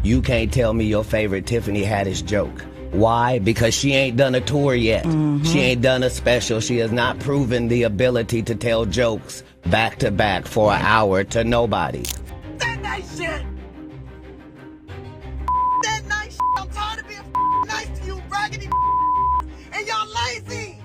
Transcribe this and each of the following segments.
You can't tell me your favorite Tiffany Haddish joke. Why? Because she ain't done a tour yet. She ain't done a special. She has not proven the ability to tell jokes back to back for an hour to nobody. That nice shit! That nice shit! I'm tired of being nice to you, raggedy and y'all lazy!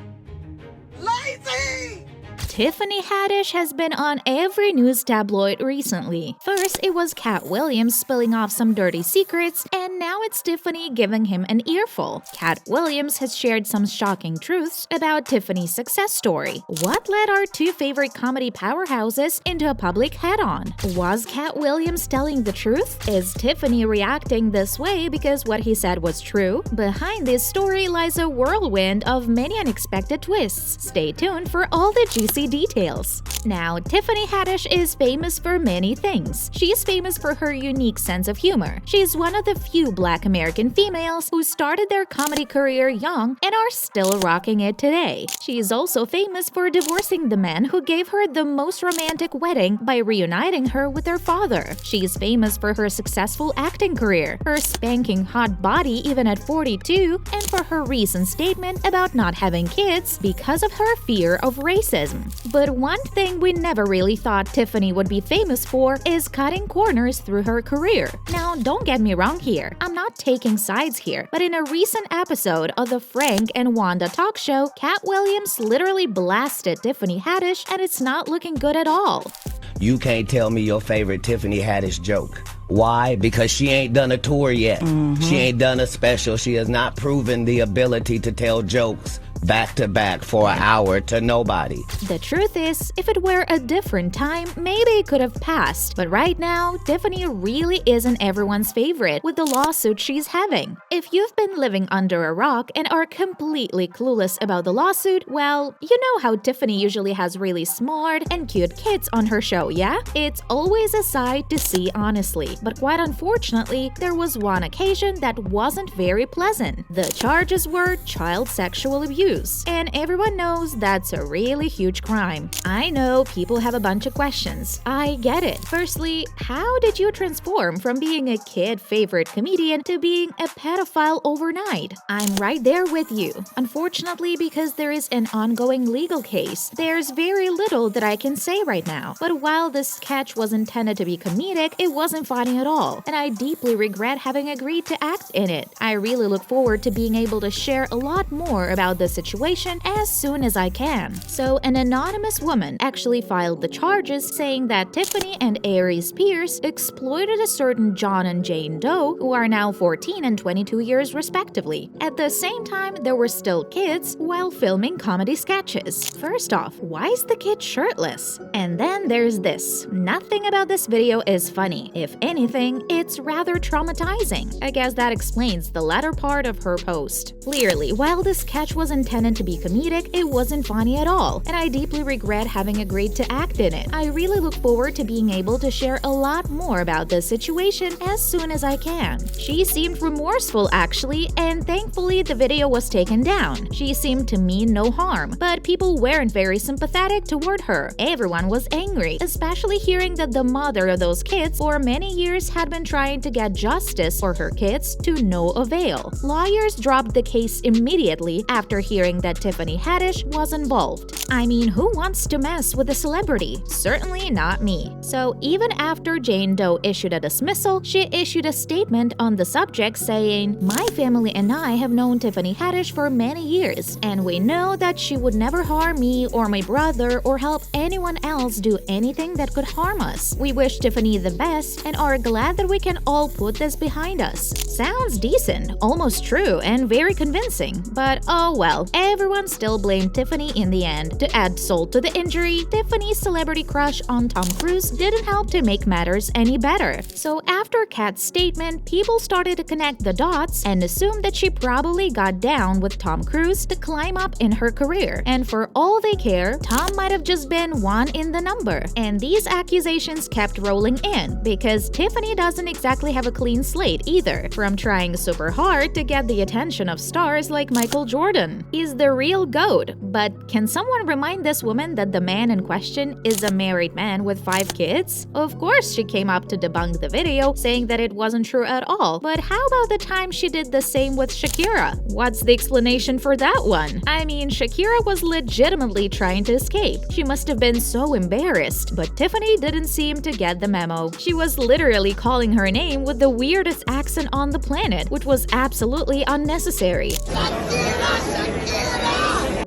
Lazy! Tiffany Haddish has been on every news tabloid recently. First, it was Katt Williams spilling off some dirty secrets, and now it's Tiffany giving him an earful. Katt Williams has shared some shocking truths about Tiffany's success story. What led our two favorite comedy powerhouses into a public head-on? Was Katt Williams telling the truth? Is Tiffany reacting this way because what he said was true? Behind this story lies a whirlwind of many unexpected twists. Stay tuned for all the juicy details. Now, Tiffany Haddish is famous for many things. She's famous for her unique sense of humor. She's one of the few Black American females who started their comedy career young and are still rocking it today. She is also famous for divorcing the man who gave her the most romantic wedding by reuniting her with her father. She's famous for her successful acting career, her spanking hot body even at 42, and for her recent statement about not having kids because of her fear of racism. But one thing we never really thought Tiffany would be famous for is cutting corners through her career. Now, don't get me wrong here. I'm not taking sides here, but in a recent episode of the Frank and Wanda talk show, Katt Williams literally blasted Tiffany Haddish, and it's not looking good at all. You can't tell me your favorite Tiffany Haddish joke. Why? Because she ain't done a tour yet. She ain't done a special. She has not proven the ability to tell jokes back to back for an hour to nobody. The truth is, if it were a different time, maybe it could have passed. But right now, Tiffany really isn't everyone's favorite with the lawsuit she's having. If you've been living under a rock and are completely clueless about the lawsuit, well, you know how Tiffany usually has really smart and cute kids on her show, yeah? It's always a sight to see, honestly. But quite unfortunately, there was one occasion that wasn't very pleasant. The charges were child sexual abuse. And everyone knows that's a really huge crime. I know people have a bunch of questions. I get it. Firstly, how did you transform from being a kid favorite comedian to being a pedophile overnight? I'm right there with you. Unfortunately, because there is an ongoing legal case, there's very little that I can say right now. But while this sketch was intended to be comedic, it wasn't funny at all, and I deeply regret having agreed to act in it. I really look forward to being able to share a lot more about this situation as soon as I can. So an anonymous woman actually filed the charges saying that Tiffany and Aries Pierce exploited a certain John and Jane Doe, who are now 14 and 22 years respectively. At the same time, they were still kids while filming comedy sketches. First off, why is the kid shirtless? And then there's this. Nothing about this video is funny. If anything, it's rather traumatizing. I guess that explains the latter part of her post. Clearly, while the sketch was intended to be comedic, it wasn't funny at all, and I deeply regret having agreed to act in it. I really look forward to being able to share a lot more about this situation as soon as I can. She seemed remorseful actually, and thankfully the video was taken down. She seemed to mean no harm, but people weren't very sympathetic toward her. Everyone was angry, especially hearing that the mother of those kids for many years had been trying to get justice for her kids to no avail. Lawyers dropped the case immediately after hearing that Tiffany Haddish was involved. I mean, who wants to mess with a celebrity? Certainly not me. So even after Jane Doe issued a dismissal, she issued a statement on the subject saying, "My family and I have known Tiffany Haddish for many years, and we know that she would never harm me or my brother or help anyone else do anything that could harm us. We wish Tiffany the best and are glad that we can all put this behind us." Sounds decent, almost true, and very convincing. But oh well, everyone still blamed Tiffany in the end. To add salt to the injury, Tiffany's celebrity crush on Tom Cruise didn't help to make matters any better. So after Katt's statement, people started to connect the dots and assume that she probably got down with Tom Cruise to climb up in her career. And for all they care, Tom might have just been one in the number. And these accusations kept rolling in because Tiffany doesn't exactly have a clean slate either, from trying super hard to get the attention of stars like Michael Jordan. is the real GOAT. But can someone remind this woman that the man in question is a married man with 5 kids? Of course, she came up to debunk the video, saying that it wasn't true at all. But how about the time she did the same with Shakira? What's the explanation for that one? I mean, Shakira was legitimately trying to escape. She must have been so embarrassed. But Tiffany didn't seem to get the memo. She was literally calling her name with the weirdest accent on the planet, which was absolutely unnecessary.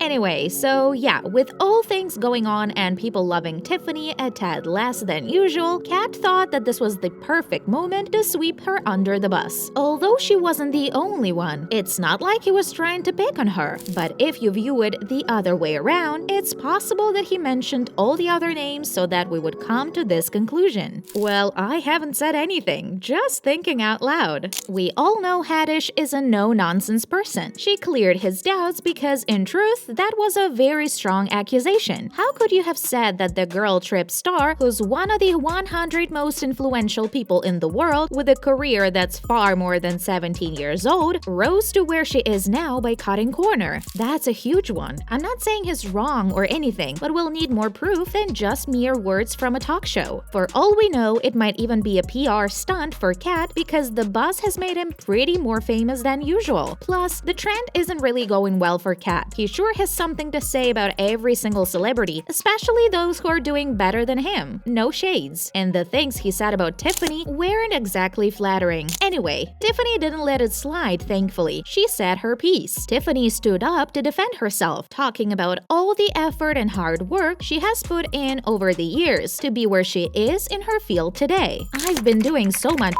Anyway, so yeah, with all things going on and people loving Tiffany a tad less than usual, Katt thought that this was the perfect moment to sweep her under the bus. Although she wasn't the only one, it's not like he was trying to pick on her. But if you view it the other way around, it's possible that he mentioned all the other names so that we would come to this conclusion. Well, I haven't said anything, just thinking out loud. We all know Haddish is a no-nonsense person. She cleared his doubts because, in truth, that was a very strong accusation. How could you have said that the girl trip star, who's one of the 100 most influential people in the world with a career that's far more than 17 years old, rose to where she is now by cutting corner? That's a huge one. I'm not saying he's wrong or anything, but we'll need more proof than just mere words from a talk show. For all we know, it might even be a PR stunt for Katt because the buzz has made him pretty more famous than usual. Plus, the trend isn't really going well for Katt. He sure has something to say about every single celebrity, especially those who are doing better than him. No shades. And the things he said about Tiffany weren't exactly flattering. Anyway, Tiffany didn't let it slide, thankfully. She said her piece. Tiffany stood up to defend herself, talking about all the effort and hard work she has put in over the years to be where she is in her field today. I've been doing so much.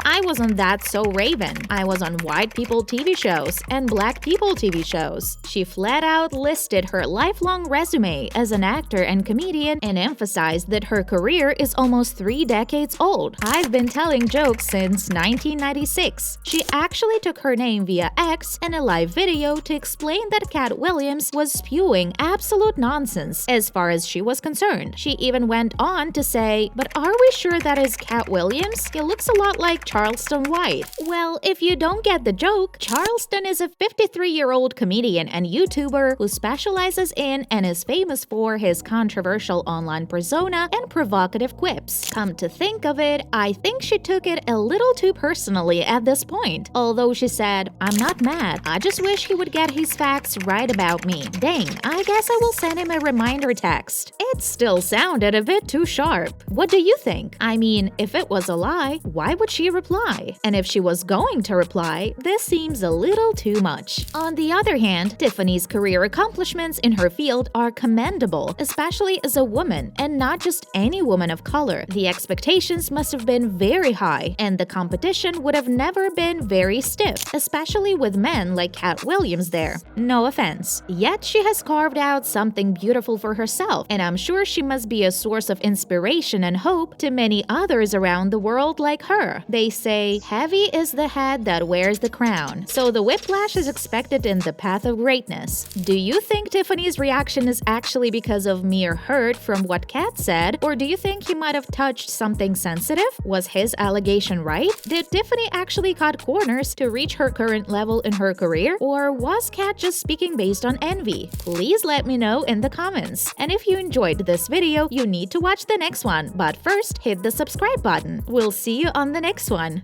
I wasn't that so Raven. I was on white people TV shows and black people TV shows. She flat out listed her lifelong resume as an actor and comedian and emphasized that her career is almost 3 decades old. I've been telling jokes since 1996. She actually took her name via X in a live video to explain that Katt Williams was spewing absolute nonsense as far as she was concerned. She even went on to say, "But are we sure that is Katt Williams? He looks a lot like Charleston White." Well, if you don't get the joke, Charleston is a 53-year-old comedian and YouTuber who specializes in and is famous for his controversial online persona and provocative quips. Come to think of it, I think she took it a little too personally at this point. Although she said, "I'm not mad, I just wish he would get his facts right about me. Dang, I guess I will send him a reminder text." It still sounded a bit too sharp. What do you think? I mean, if it was a lie, why would she reply? And if she was going to reply, this seems a little too much. On the other hand, Tiffany's career accomplishments in her field are commendable, especially as a woman, and not just any woman of color. The expectations must have been very high, and the competition would have never been very stiff, especially with men like Katt Williams there. No offense. Yet she has carved out something beautiful for herself, and I'm sure she must be a source of inspiration and hope to many others around the world like her. They say, heavy is the head that wears the crown, so the whiplash is expected in the path of greatness. Do you think Tiffany's reaction is actually because of mere hurt from what Katt said, or do you think he might have touched something sensitive? Was his allegation right? Did Tiffany actually cut corners to reach her current level in her career, or was Katt just speaking based on envy? Please let me know in the comments. And if you enjoyed this video, you need to watch the next one, but first hit the subscribe button. We'll see you on the next one.